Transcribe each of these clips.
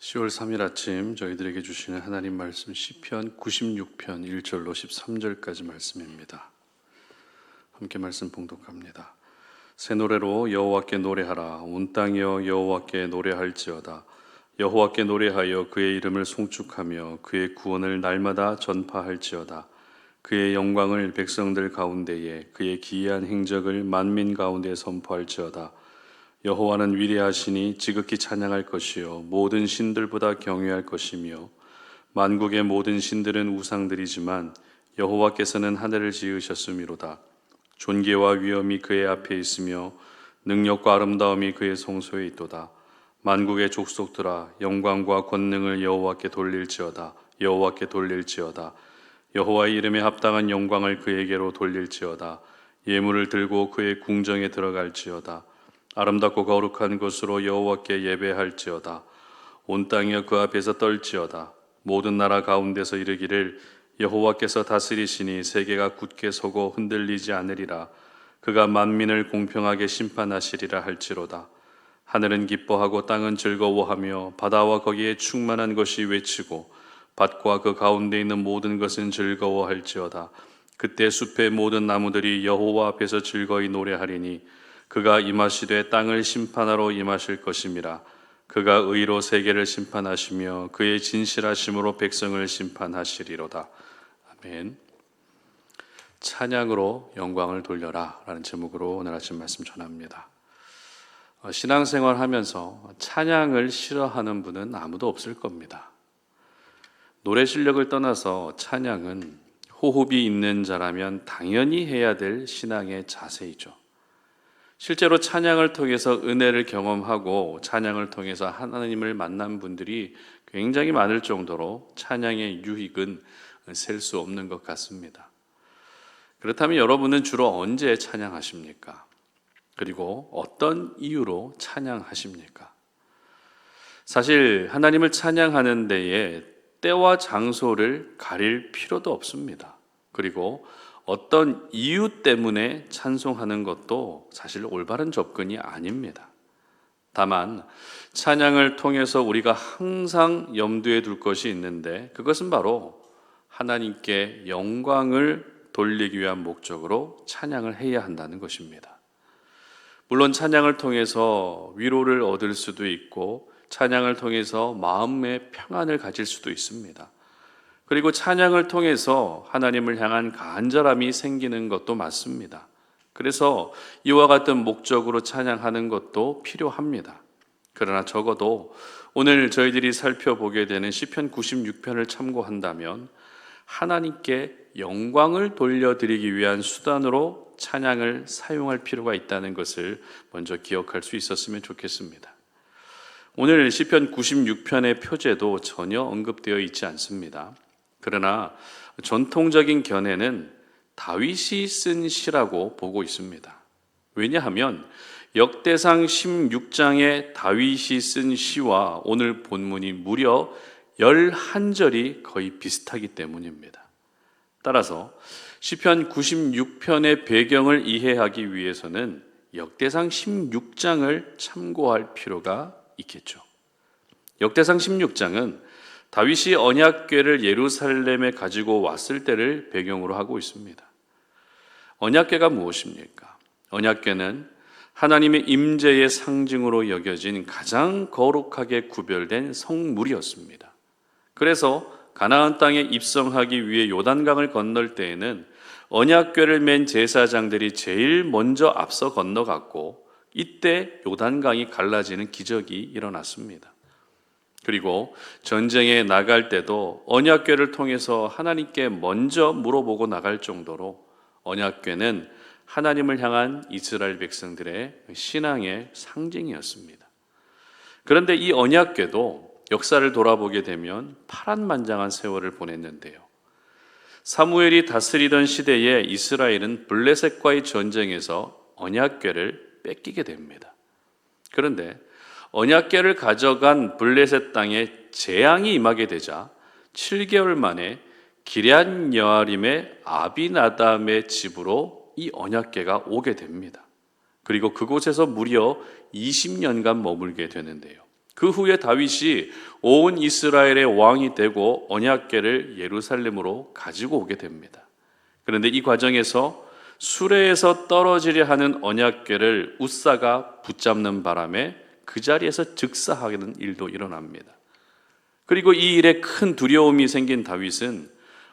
10월 3일 아침 저희들에게 주시는 하나님 말씀 시편 96편 1절로 13절까지 말씀입니다. 함께 말씀 봉독합니다. 새 노래로 여호와께 노래하라. 온 땅이여 여호와께 노래할지어다. 여호와께 노래하여 그의 이름을 송축하며 그의 구원을 날마다 전파할지어다. 그의 영광을 백성들 가운데에 그의 기이한 행적을 만민 가운데 선포할지어다. 여호와는 위대하시니 지극히 찬양할 것이요 모든 신들보다 경외할 것이며 만국의 모든 신들은 우상들이지만 여호와께서는 하늘을 지으셨음이로다. 존귀와 위엄이 그의 앞에 있으며 능력과 아름다움이 그의 성소에 있도다. 만국의 족속들아 영광과 권능을 여호와께 돌릴지어다. 여호와께 돌릴지어다. 여호와의 이름에 합당한 영광을 그에게로 돌릴지어다. 예물을 들고 그의 궁정에 들어갈지어다. 아름답고 거룩한 곳으로 여호와께 예배할지어다. 온 땅이여 그 앞에서 떨지어다. 모든 나라 가운데서 이르기를 여호와께서 다스리시니 세계가 굳게 서고 흔들리지 않으리라. 그가 만민을 공평하게 심판하시리라 할지로다. 하늘은 기뻐하고 땅은 즐거워하며 바다와 거기에 충만한 것이 외치고 밭과 그 가운데 있는 모든 것은 즐거워할지어다. 그때 숲의 모든 나무들이 여호와 앞에서 즐거이 노래하리니 그가 임하시되 땅을 심판하러 임하실 것임이라. 그가 의로 세계를 심판하시며 그의 진실하심으로 백성을 심판하시리로다. 아멘. 찬양으로 영광을 돌려라 라는 제목으로 오늘 아침 말씀 전합니다. 신앙생활 하면서 찬양을 싫어하는 분은 아무도 없을 겁니다. 노래 실력을 떠나서 찬양은 호흡이 있는 자라면 당연히 해야 될 신앙의 자세이죠. 실제로 찬양을 통해서 은혜를 경험하고 찬양을 통해서 하나님을 만난 분들이 굉장히 많을 정도로 찬양의 유익은 셀 수 없는 것 같습니다. 그렇다면 여러분은 주로 언제 찬양하십니까? 그리고 어떤 이유로 찬양하십니까? 사실 하나님을 찬양하는 데에 때와 장소를 가릴 필요도 없습니다. 그리고 어떤 이유 때문에 찬송하는 것도 사실 올바른 접근이 아닙니다. 다만 찬양을 통해서 우리가 항상 염두에 둘 것이 있는데 그것은 바로 하나님께 영광을 돌리기 위한 목적으로 찬양을 해야 한다는 것입니다. 물론 찬양을 통해서 위로를 얻을 수도 있고 찬양을 통해서 마음의 평안을 가질 수도 있습니다. 그리고 찬양을 통해서 하나님을 향한 간절함이 생기는 것도 맞습니다. 그래서 이와 같은 목적으로 찬양하는 것도 필요합니다. 그러나 적어도 오늘 저희들이 살펴보게 되는 시편 96편을 참고한다면 하나님께 영광을 돌려드리기 위한 수단으로 찬양을 사용할 필요가 있다는 것을 먼저 기억할 수 있었으면 좋겠습니다. 오늘 시편 96편의 표제도 전혀 언급되어 있지 않습니다. 그러나 전통적인 견해는 다윗이 쓴 시라고 보고 있습니다. 왜냐하면 역대상 16장에 다윗이 쓴 시와 오늘 본문이 무려 11절이 거의 비슷하기 때문입니다. 따라서 시편 96편의 배경을 이해하기 위해서는 역대상 16장을 참고할 필요가 있겠죠. 역대상 16장은 다윗이 언약궤를 예루살렘에 가지고 왔을 때를 배경으로 하고 있습니다. 언약궤가 무엇입니까? 언약궤는 하나님의 임재의 상징으로 여겨진 가장 거룩하게 구별된 성물이었습니다. 그래서 가나안 땅에 입성하기 위해 요단강을 건널 때에는 언약궤를 맨 제사장들이 제일 먼저 앞서 건너갔고 이때 요단강이 갈라지는 기적이 일어났습니다. 그리고 전쟁에 나갈 때도 언약궤를 통해서 하나님께 먼저 물어보고 나갈 정도로 언약궤는 하나님을 향한 이스라엘 백성들의 신앙의 상징이었습니다. 그런데 이 언약궤도 역사를 돌아보게 되면 파란만장한 세월을 보냈는데요. 사무엘이 다스리던 시대에 이스라엘은 블레셋과의 전쟁에서 언약궤를 뺏기게 됩니다. 그런데 언약궤를 가져간 블레셋 땅에 재앙이 임하게 되자 7개월 만에 기럇 여아림의 아비나답의 집으로 이 언약궤가 오게 됩니다. 그리고 그곳에서 무려 20년간 머물게 되는데요. 그 후에 다윗이 온 이스라엘의 왕이 되고 언약궤를 예루살렘으로 가지고 오게 됩니다. 그런데 이 과정에서 수레에서 떨어지려 하는 언약궤를 웃사가 붙잡는 바람에 그 자리에서 즉사하는 일도 일어납니다. 그리고 이 일에 큰 두려움이 생긴 다윗은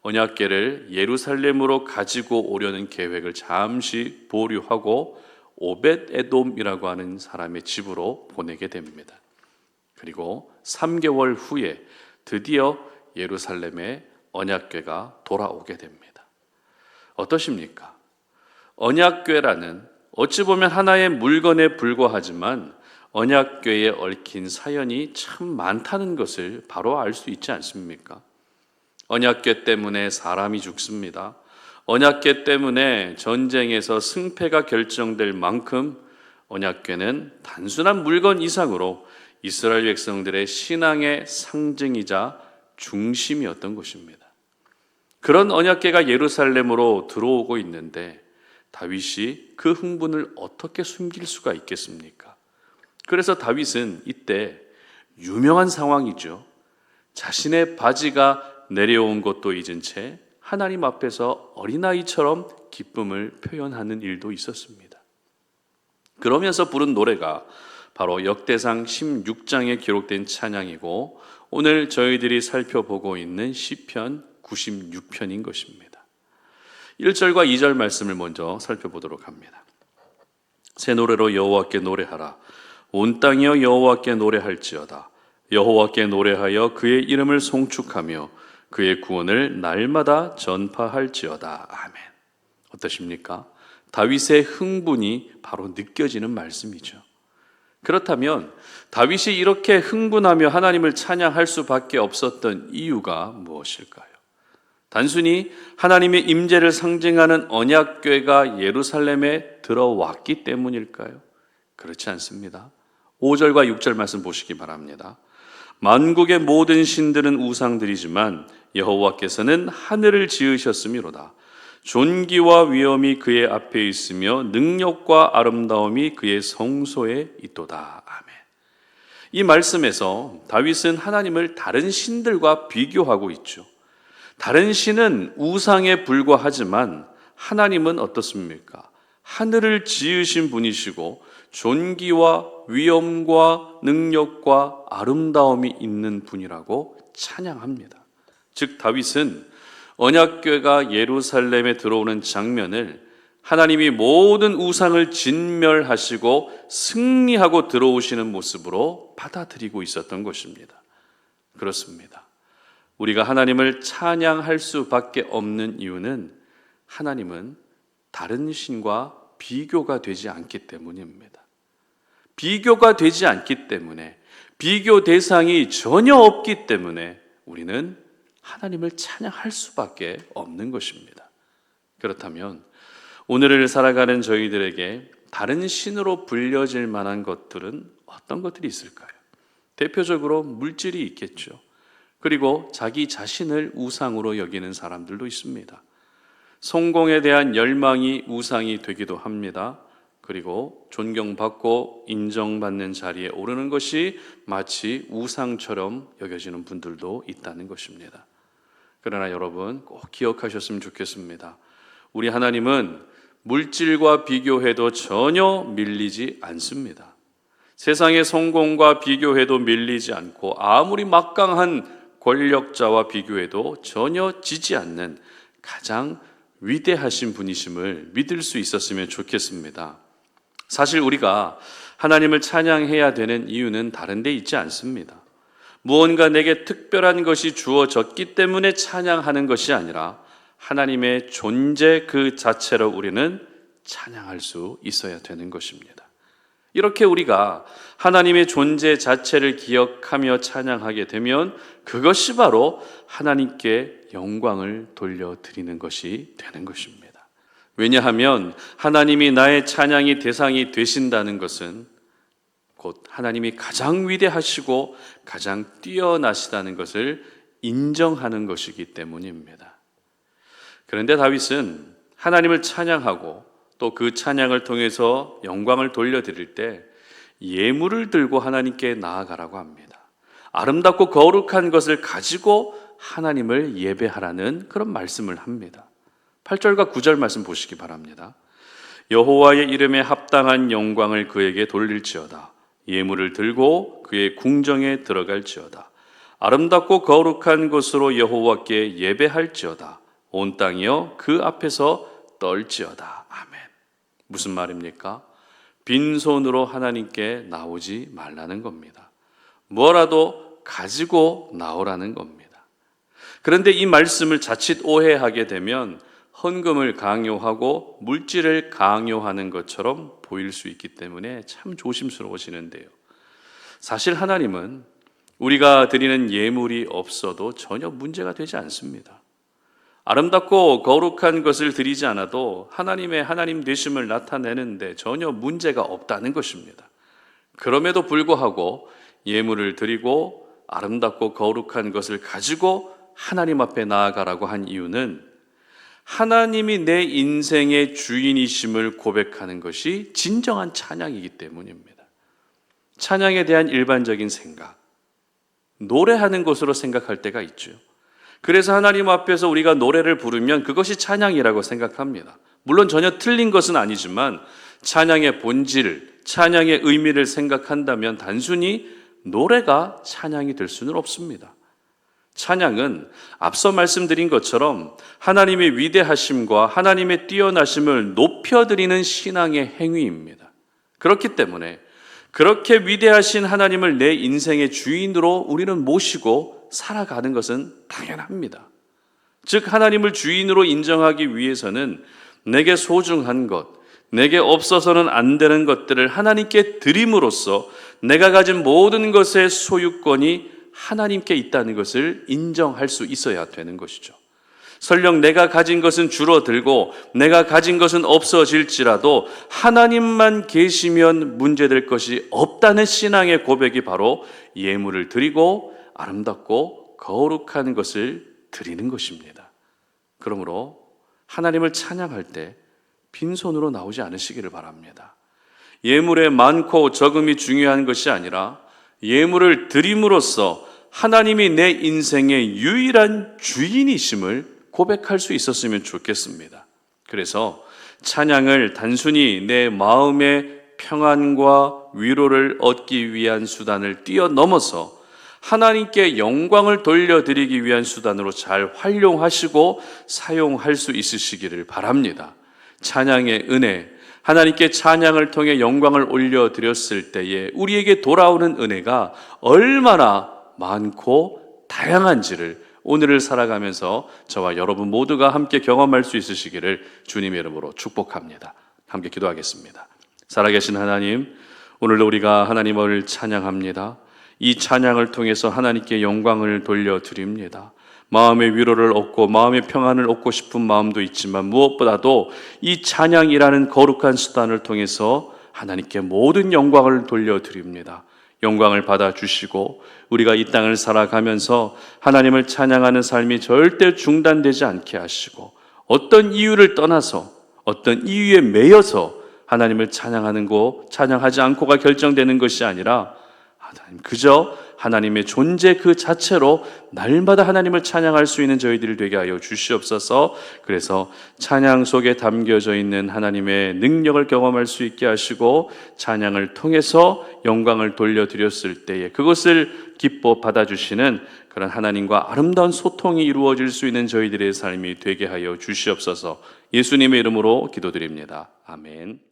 언약궤를 예루살렘으로 가지고 오려는 계획을 잠시 보류하고 오벳 에돔이라고 하는 사람의 집으로 보내게 됩니다. 그리고 3개월 후에 드디어 예루살렘에 언약궤가 돌아오게 됩니다. 어떠십니까? 언약궤라는 어찌 보면 하나의 물건에 불과하지만 언약궤에 얽힌 사연이 참 많다는 것을 바로 알 수 있지 않습니까? 언약궤 때문에 사람이 죽습니다. 언약궤 때문에 전쟁에서 승패가 결정될 만큼 언약궤는 단순한 물건 이상으로 이스라엘 백성들의 신앙의 상징이자 중심이었던 것입니다. 그런 언약궤가 예루살렘으로 들어오고 있는데 다윗이 그 흥분을 어떻게 숨길 수가 있겠습니까? 그래서 다윗은 이때 유명한 상황이죠. 자신의 바지가 내려온 것도 잊은 채 하나님 앞에서 어린아이처럼 기쁨을 표현하는 일도 있었습니다. 그러면서 부른 노래가 바로 역대상 16장에 기록된 찬양이고 오늘 저희들이 살펴보고 있는 시편 96편인 것입니다. 1절과 2절 말씀을 먼저 살펴보도록 합니다. 새 노래로 여호와께 노래하라. 온 땅이여 여호와께 노래할지어다. 여호와께 노래하여 그의 이름을 송축하며 그의 구원을 날마다 전파할지어다. 아멘. 어떠십니까? 다윗의 흥분이 바로 느껴지는 말씀이죠. 그렇다면 다윗이 이렇게 흥분하며 하나님을 찬양할 수밖에 없었던 이유가 무엇일까요? 단순히 하나님의 임재를 상징하는 언약궤가 예루살렘에 들어왔기 때문일까요? 그렇지 않습니다. 5절과 6절 말씀 보시기 바랍니다. 만국의 모든 신들은 우상들이지만 여호와께서는 하늘을 지으셨음이로다. 존귀와 위엄이 그의 앞에 있으며 능력과 아름다움이 그의 성소에 있도다. 아멘. 이 말씀에서 다윗은 하나님을 다른 신들과 비교하고 있죠. 다른 신은 우상에 불과하지만 하나님은 어떻습니까? 하늘을 지으신 분이시고 존귀와 위엄과 능력과 아름다움이 있는 분이라고 찬양합니다. 즉 다윗은 언약궤가 예루살렘에 들어오는 장면을 하나님이 모든 우상을 진멸하시고 승리하고 들어오시는 모습으로 받아들이고 있었던 것입니다. 그렇습니다. 우리가 하나님을 찬양할 수밖에 없는 이유는 하나님은 다른 신과 비교가 되지 않기 때문입니다. 비교가 되지 않기 때문에, 비교 대상이 전혀 없기 때문에 우리는 하나님을 찬양할 수밖에 없는 것입니다. 그렇다면 오늘을 살아가는 저희들에게 다른 신으로 불려질 만한 것들은 어떤 것들이 있을까요? 대표적으로 물질이 있겠죠. 그리고 자기 자신을 우상으로 여기는 사람들도 있습니다. 성공에 대한 열망이 우상이 되기도 합니다. 그리고 존경받고 인정받는 자리에 오르는 것이 마치 우상처럼 여겨지는 분들도 있다는 것입니다. 그러나 여러분 꼭 기억하셨으면 좋겠습니다. 우리 하나님은 물질과 비교해도 전혀 밀리지 않습니다. 세상의 성공과 비교해도 밀리지 않고 아무리 막강한 권력자와 비교해도 전혀 지지 않는 가장 위대하신 분이심을 믿을 수 있었으면 좋겠습니다. 사실 우리가 하나님을 찬양해야 되는 이유는 다른 데 있지 않습니다. 무언가 내게 특별한 것이 주어졌기 때문에 찬양하는 것이 아니라 하나님의 존재 그 자체로 우리는 찬양할 수 있어야 되는 것입니다. 이렇게 우리가 하나님의 존재 자체를 기억하며 찬양하게 되면 그것이 바로 하나님께 영광을 돌려드리는 것이 되는 것입니다. 왜냐하면 하나님이 나의 찬양의 대상이 되신다는 것은 곧 하나님이 가장 위대하시고 가장 뛰어나시다는 것을 인정하는 것이기 때문입니다. 그런데 다윗은 하나님을 찬양하고 또 그 찬양을 통해서 영광을 돌려드릴 때 예물을 들고 하나님께 나아가라고 합니다. 아름답고 거룩한 것을 가지고 하나님을 예배하라는 그런 말씀을 합니다. 8절과 9절 말씀 보시기 바랍니다. 여호와의 이름에 합당한 영광을 그에게 돌릴지어다. 예물을 들고 그의 궁정에 들어갈지어다. 아름답고 거룩한 곳으로 여호와께 예배할지어다. 온 땅이여 그 앞에서 떨지어다. 아멘. 무슨 말입니까? 빈손으로 하나님께 나오지 말라는 겁니다. 뭐라도 가지고 나오라는 겁니다. 그런데 이 말씀을 자칫 오해하게 되면 헌금을 강요하고 물질을 강요하는 것처럼 보일 수 있기 때문에 참 조심스러워지는데요. 사실 하나님은 우리가 드리는 예물이 없어도 전혀 문제가 되지 않습니다. 아름답고 거룩한 것을 드리지 않아도 하나님의 하나님 되심을 나타내는데 전혀 문제가 없다는 것입니다. 그럼에도 불구하고 예물을 드리고 아름답고 거룩한 것을 가지고 하나님 앞에 나아가라고 한 이유는 하나님이 내 인생의 주인이심을 고백하는 것이 진정한 찬양이기 때문입니다. 찬양에 대한 일반적인 생각, 노래하는 것으로 생각할 때가 있죠. 그래서 하나님 앞에서 우리가 노래를 부르면 그것이 찬양이라고 생각합니다. 물론 전혀 틀린 것은 아니지만 찬양의 본질, 찬양의 의미를 생각한다면 단순히 노래가 찬양이 될 수는 없습니다. 찬양은 앞서 말씀드린 것처럼 하나님의 위대하심과 하나님의 뛰어나심을 높여드리는 신앙의 행위입니다. 그렇기 때문에 그렇게 위대하신 하나님을 내 인생의 주인으로 우리는 모시고 살아가는 것은 당연합니다. 즉 하나님을 주인으로 인정하기 위해서는 내게 소중한 것, 내게 없어서는 안 되는 것들을 하나님께 드림으로써 내가 가진 모든 것의 소유권이 하나님께 있다는 것을 인정할 수 있어야 되는 것이죠. 설령 내가 가진 것은 줄어들고 내가 가진 것은 없어질지라도 하나님만 계시면 문제될 것이 없다는 신앙의 고백이 바로 예물을 드리고 아름답고 거룩한 것을 드리는 것입니다. 그러므로 하나님을 찬양할 때 빈손으로 나오지 않으시기를 바랍니다. 예물의 많고 적음이 중요한 것이 아니라 예물을 드림으로써 하나님이 내 인생의 유일한 주인이심을 고백할 수 있었으면 좋겠습니다. 그래서 찬양을 단순히 내 마음의 평안과 위로를 얻기 위한 수단을 뛰어넘어서 하나님께 영광을 돌려드리기 위한 수단으로 잘 활용하시고 사용할 수 있으시기를 바랍니다. 찬양의 은혜, 하나님께 찬양을 통해 영광을 올려드렸을 때에 우리에게 돌아오는 은혜가 얼마나 많고 다양한지를 오늘을 살아가면서 저와 여러분 모두가 함께 경험할 수 있으시기를 주님의 이름으로 축복합니다. 함께 기도하겠습니다. 살아계신 하나님, 오늘도 우리가 하나님을 찬양합니다. 이 찬양을 통해서 하나님께 영광을 돌려드립니다. 마음의 위로를 얻고 마음의 평안을 얻고 싶은 마음도 있지만 무엇보다도 이 찬양이라는 거룩한 수단을 통해서 하나님께 모든 영광을 돌려드립니다. 영광을 받아주시고 우리가 이 땅을 살아가면서 하나님을 찬양하는 삶이 절대 중단되지 않게 하시고 어떤 이유를 떠나서 어떤 이유에 매여서 하나님을 찬양하지 않고가 결정되는 것이 아니라 하나님 그저 하나님의 존재 그 자체로 날마다 하나님을 찬양할 수 있는 저희들이 되게 하여 주시옵소서. 그래서 찬양 속에 담겨져 있는 하나님의 능력을 경험할 수 있게 하시고 찬양을 통해서 영광을 돌려드렸을 때에 그것을 기뻐 받아주시는 그런 하나님과 아름다운 소통이 이루어질 수 있는 저희들의 삶이 되게 하여 주시옵소서. 예수님의 이름으로 기도드립니다. 아멘.